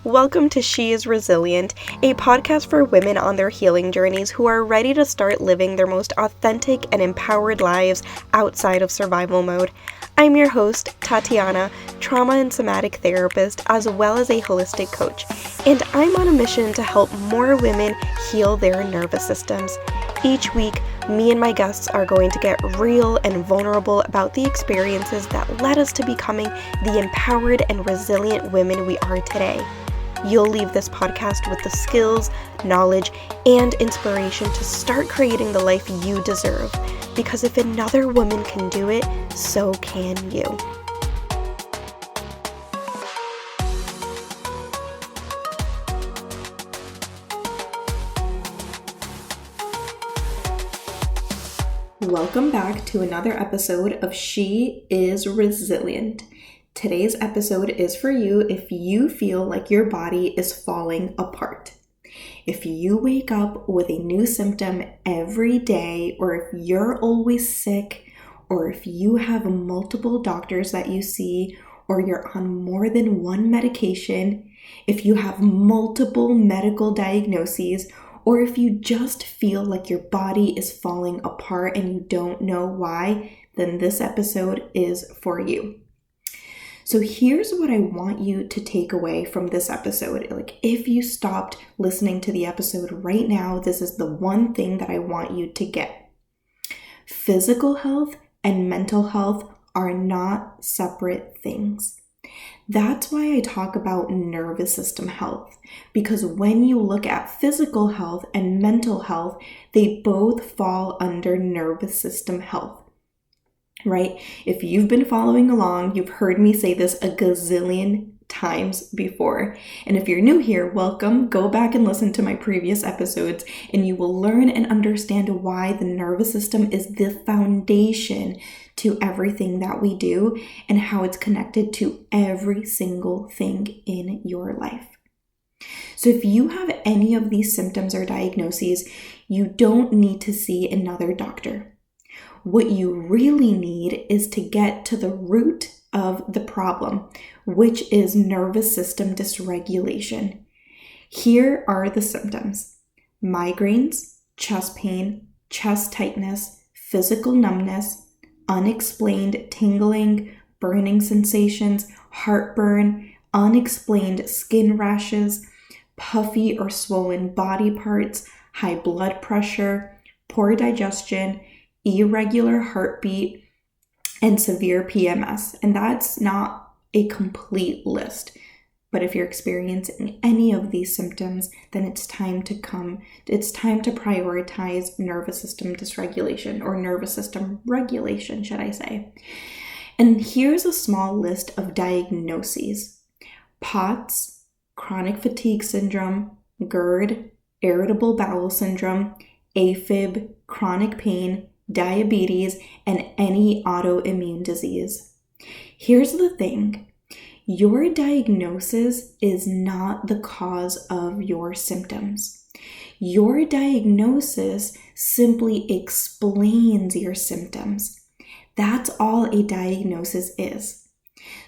Welcome to She is Resilient, a podcast for women on their healing journeys who are ready to start living their most authentic and empowered lives outside of survival mode. I'm your host, Tatiana, trauma and somatic therapist, as well as a holistic coach, and I'm on a mission to help more women heal their nervous systems. Each week, me and my guests are going to get real and vulnerable about the experiences that led us to becoming the empowered and resilient women we are today. You'll leave this podcast with the skills, knowledge, and inspiration to start creating the life you deserve. Because if another woman can do it, so can you. Welcome back to another episode of She is Resilient. Today's episode is for you if you feel like your body is falling apart. If you wake up with a new symptom every day, or if you're always sick, or if you have multiple doctors that you see, or you're on more than one medication, if you have multiple medical diagnoses, or if you just feel like your body is falling apart and you don't know why, then this episode is for you. So here's what I want you to take away from this episode. Like, if you stopped listening to the episode right now, this is the one thing that I want you to get. Physical health and mental health are not separate things. That's why I talk about nervous system health, because when you look at physical health and mental health, they both fall under nervous system health. Right? If you've been following along, you've heard me say this a gazillion times before. And if you're new here, welcome. Go back and listen to my previous episodes and you will learn and understand why the nervous system is the foundation to everything that we do and how it's connected to every single thing in your life. So if you have any of these symptoms or diagnoses, you don't need to see another doctor. What you really need is to get to the root of the problem, which is nervous system dysregulation. Here are the symptoms: migraines, chest pain, chest tightness, physical numbness, unexplained tingling, burning sensations, heartburn, unexplained skin rashes, puffy or swollen body parts, high blood pressure, poor digestion, irregular heartbeat, and severe PMS. And that's not a complete list. But if you're experiencing any of these symptoms, then it's time to prioritize nervous system dysregulation, or nervous system regulation, should I say. And here's a small list of diagnoses: POTS, chronic fatigue syndrome, GERD, irritable bowel syndrome, A-Fib, chronic pain, diabetes, and any autoimmune disease. Here's the thing: your diagnosis is not the cause of your symptoms. Your diagnosis simply explains your symptoms. That's all a diagnosis is.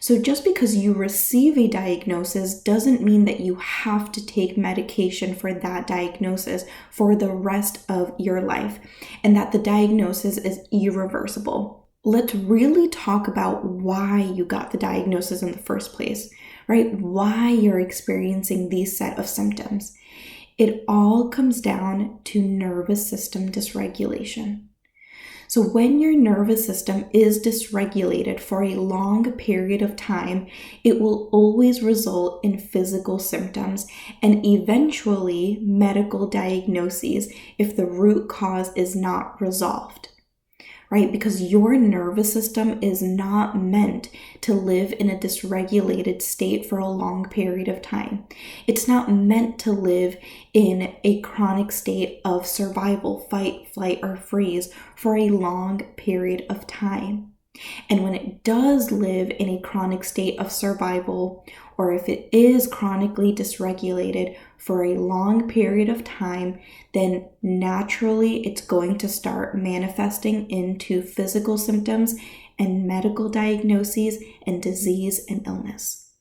So just because you receive a diagnosis doesn't mean that you have to take medication for that diagnosis for the rest of your life, and that the diagnosis is irreversible. Let's really talk about why you got the diagnosis in the first place, right? Why you're experiencing these set of symptoms. It all comes down to nervous system dysregulation. So when your nervous system is dysregulated for a long period of time, it will always result in physical symptoms and eventually medical diagnoses if the root cause is not resolved. Right? Because your nervous system is not meant to live in a dysregulated state for a long period of time. It's not meant to live in a chronic state of survival, fight, flight, or freeze for a long period of time. And when it does live in a chronic state of survival, or if it is chronically dysregulated for a long period of time, then naturally it's going to start manifesting into physical symptoms and medical diagnoses and disease and illness.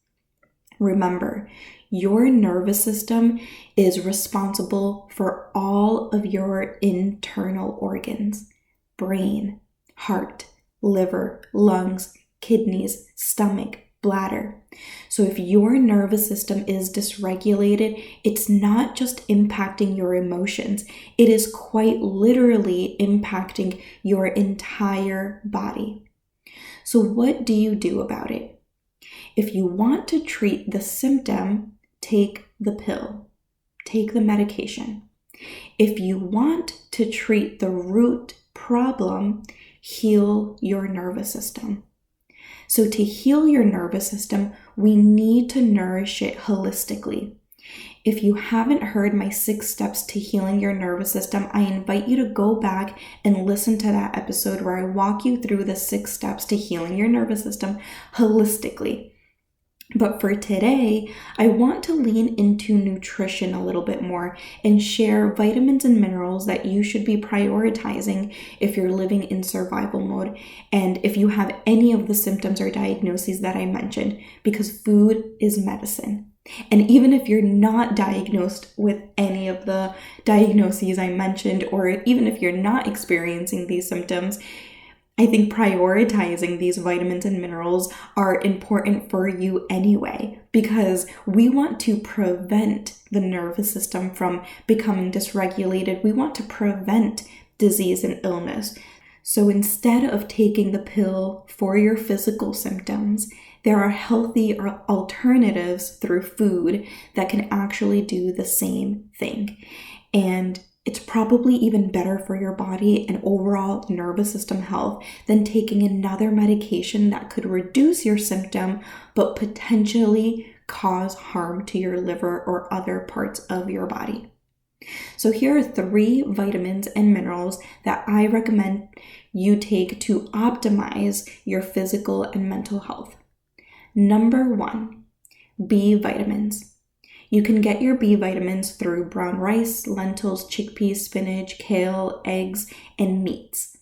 Remember, your nervous system is responsible for all of your internal organs: brain, heart, liver, lungs, kidneys, stomach, bladder. So if your nervous system is dysregulated, it's not just impacting your emotions, it is quite literally impacting your entire body. So what do you do about it? If you want to treat the symptom, take the pill, take the medication. If you want to treat the root problem, heal your nervous system. So to heal your nervous system, we need to nourish it holistically. If you haven't heard my 6 steps to healing your nervous system, I invite you to go back and listen to that episode where I walk you through the 6 steps to healing your nervous system holistically. But for today, I want to lean into nutrition a little bit more and share vitamins and minerals that you should be prioritizing if you're living in survival mode and if you have any of the symptoms or diagnoses that I mentioned, because food is medicine. And even if you're not diagnosed with any of the diagnoses I mentioned, or even if you're not experiencing these symptoms, I think prioritizing these vitamins and minerals are important for you anyway, because we want to prevent the nervous system from becoming dysregulated. We want to prevent disease and illness. So instead of taking the pill for your physical symptoms, there are healthy alternatives through food that can actually do the same thing. And it's probably even better for your body and overall nervous system health than taking another medication that could reduce your symptom but potentially cause harm to your liver or other parts of your body. So here are 3 vitamins and minerals that I recommend you take to optimize your physical and mental health. Number 1, B vitamins. You can get your B vitamins through brown rice, lentils, chickpeas, spinach, kale, eggs, and meats.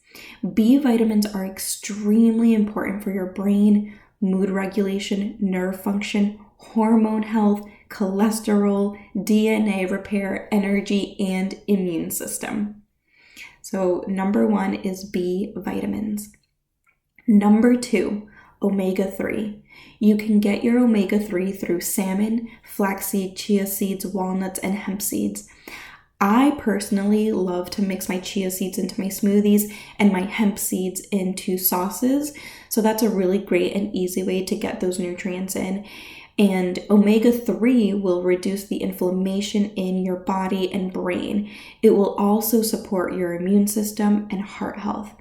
B vitamins are extremely important for your brain, mood regulation, nerve function, hormone health, cholesterol, DNA repair, energy, and immune system. So number 1 is B vitamins. Number 2, omega-3. You can get your omega-3 through salmon, flaxseed, chia seeds, walnuts, and hemp seeds. I personally love to mix my chia seeds into my smoothies and my hemp seeds into sauces. So that's a really great and easy way to get those nutrients in. And omega-3 will reduce the inflammation in your body and brain. It will also support your immune system and heart health.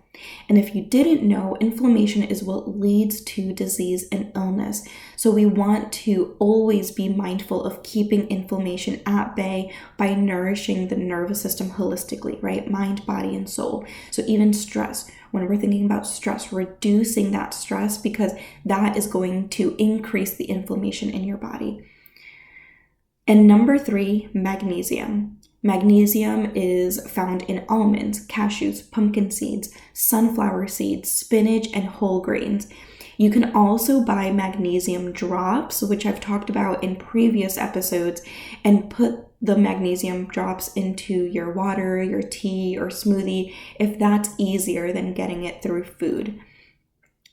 And if you didn't know, inflammation is what leads to disease and illness. So we want to always be mindful of keeping inflammation at bay by nourishing the nervous system holistically, right? Mind, body, and soul. So even stress, when we're thinking about stress, reducing that stress, because that is going to increase the inflammation in your body. And number 3, magnesium. Magnesium is found in almonds, cashews, pumpkin seeds, sunflower seeds, spinach, and whole grains. You can also buy magnesium drops, which I've talked about in previous episodes, and put the magnesium drops into your water, your tea, or smoothie if that's easier than getting it through food.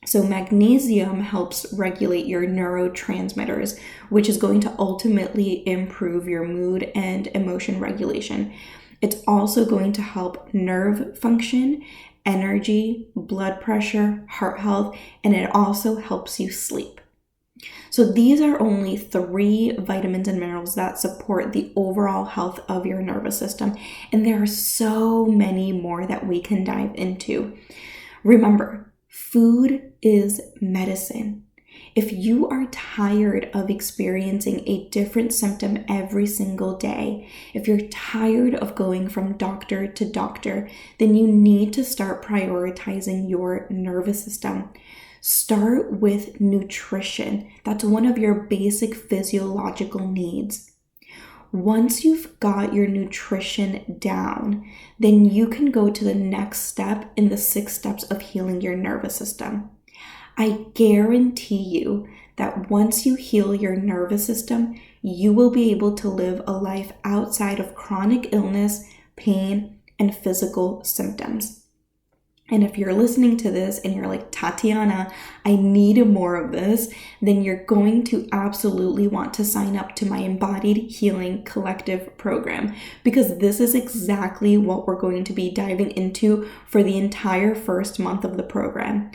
So magnesium helps regulate your neurotransmitters, which is going to ultimately improve your mood and emotion regulation. It's also going to help nerve function, energy, blood pressure, heart health, and it also helps you sleep. So these are only 3 vitamins and minerals that support the overall health of your nervous system, and there are so many more that we can dive into. Remember, food is medicine. If you are tired of experiencing a different symptom every single day, if you're tired of going from doctor to doctor, then you need to start prioritizing your nervous system. Start with nutrition. That's one of your basic physiological needs. Once you've got your nutrition down, then you can go to the next step in the 6 steps of healing your nervous system. I guarantee you that once you heal your nervous system, you will be able to live a life outside of chronic illness, pain, and physical symptoms. And if you're listening to this and you're like, Tatiana, I need more of this, then you're going to absolutely want to sign up to my Embodied Healing Collective program, because this is exactly what we're going to be diving into for the entire first month of the program.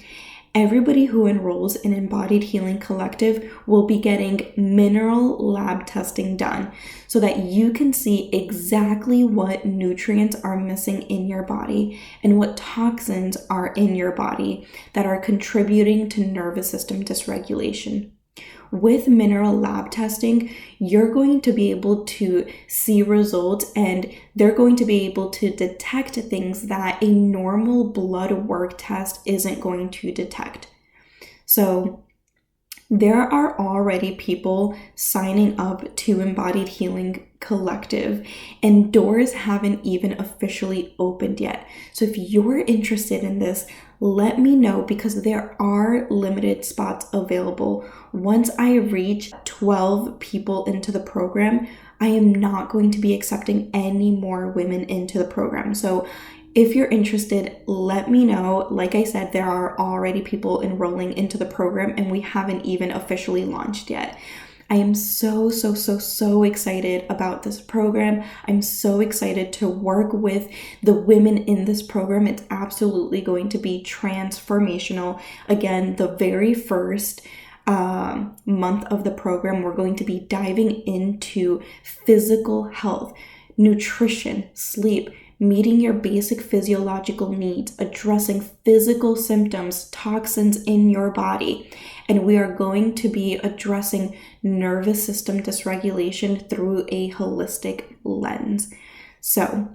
Everybody who enrolls in Embodied Healing Collective will be getting mineral lab testing done so that you can see exactly what nutrients are missing in your body and what toxins are in your body that are contributing to nervous system dysregulation. With mineral lab testing, you're going to be able to see results, and they're going to be able to detect things that a normal blood work test isn't going to detect. So there are already people signing up to Embodied Healing Collective, and doors haven't even officially opened yet. So if you're interested in this, let me know, because there are limited spots available. Once I reach 12 people into the program, I am not going to be accepting any more women into the program. So if you're interested, let me know. Like I said, there are already people enrolling into the program, and we haven't even officially launched yet. I am so excited about this program. I'm so excited to work with the women in this program. It's absolutely going to be transformational. Again, the very first month of the program, we're going to be diving into physical health, nutrition, sleep, meeting your basic physiological needs, addressing physical symptoms, toxins in your body. And we are going to be addressing nervous system dysregulation through a holistic lens. So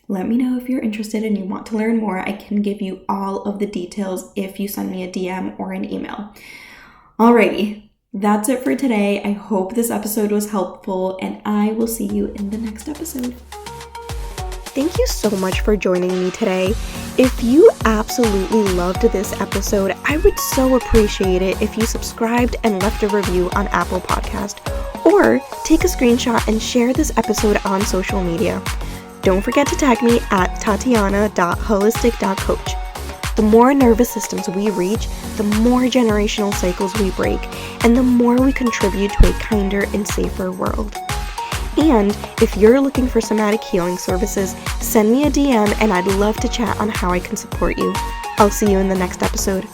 let me know if you're interested and you want to learn more. I can give you all of the details if you send me a DM or an email. Alrighty, that's it for today. I hope this episode was helpful, and I will see you in the next episode. Thank you so much for joining me today. If you absolutely loved this episode, I would so appreciate it if you subscribed and left a review on Apple Podcast, or take a screenshot and share this episode on social media. Don't forget to tag me at tatiana.holistic.coach. The more nervous systems we reach, the more generational cycles we break, and the more we contribute to a kinder and safer world. And if you're looking for somatic healing services, send me a DM and I'd love to chat on how I can support you. I'll see you in the next episode.